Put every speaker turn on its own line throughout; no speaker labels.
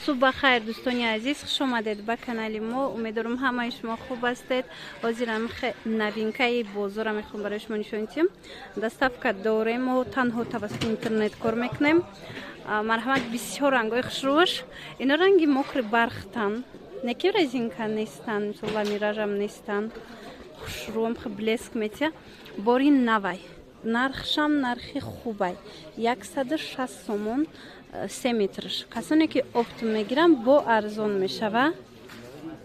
صبح خیر دوستان عزیز، خوش آمدید به کانال ما. امیدوارم همه شما خوب هستید. حاضرم новинкаи бозора میخوام برای شما نشون بدم. دستافکا داریم و تنها توسط اینترنت کار میکنیم. مرحمت بسیار رنگای خوشروش. اینا رنگی مکر برختن. نکی رزینکا نیستن، مثلا میراجم نیستن. خوشروم خیلی بلسک میتیا. باری نوای. نرخشم نرخی خوبه. 160 سومون 3 مترش. کسانی که اپت میگیرن با ارزان میشوه.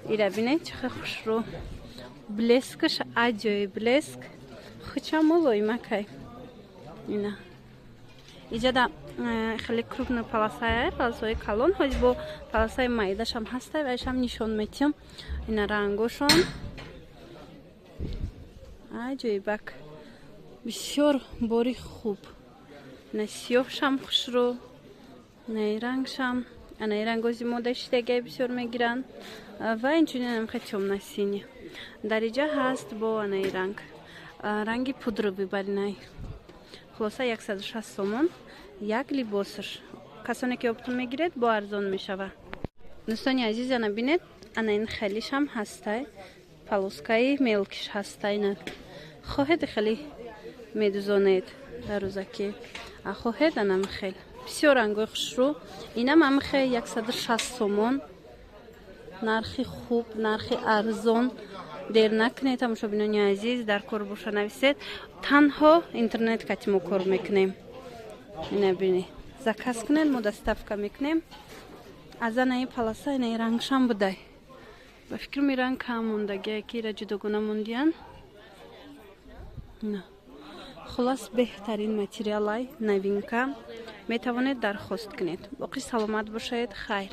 ایره بینید چه خوش رو. بلسکش عجای بلسک. خوچم مولوی مکای. اینا. اینجا دا خیلی کروبن پلاسای پلاسای کلون هاش با پلاسای مایداش هم هسته و هم نشون میتیم. اینا رنگوشون. عجای بک. بسیار باری خوب. نسیوفشم خوش رو. نه رنگشم، نه رنگوزی مودش دیگه بسیار میگیرن و اینچنین هم خیلی‌ام نسینی. در اینجا هست با نه رنگی پودروی بری نه. خلاصه 160 سومون یک لباسش. کسانی که اپتون میگیرید با ارزان میشوه. دوستان عزیز نبینید، انا این خیلیش هم هسته. پلوسکای میلکش هسته نه. خواهد خیلی میدوزانید در روزکی. خواهد انم خیلی. بسیار رنگای خوش رو. اینم هم خیلی 160 سومون. نرخی خوب، نرخی ارزان. دیر نکنید تماشا بینانی عزیز در کار باشه نویسید. تنها اینترنت کتی ما کار میکنیم. اینه بینید. زکاس کنید ما دستافکا میکنیم. از این پلاسه این رنگشم بوده. با فکر می رنگ کم موندگی که را جداگونه موندیان. نه. خلاص بهترین متریالای نوینکا میتوانید درخواست کنید. باقی سلامت باشید. خیر.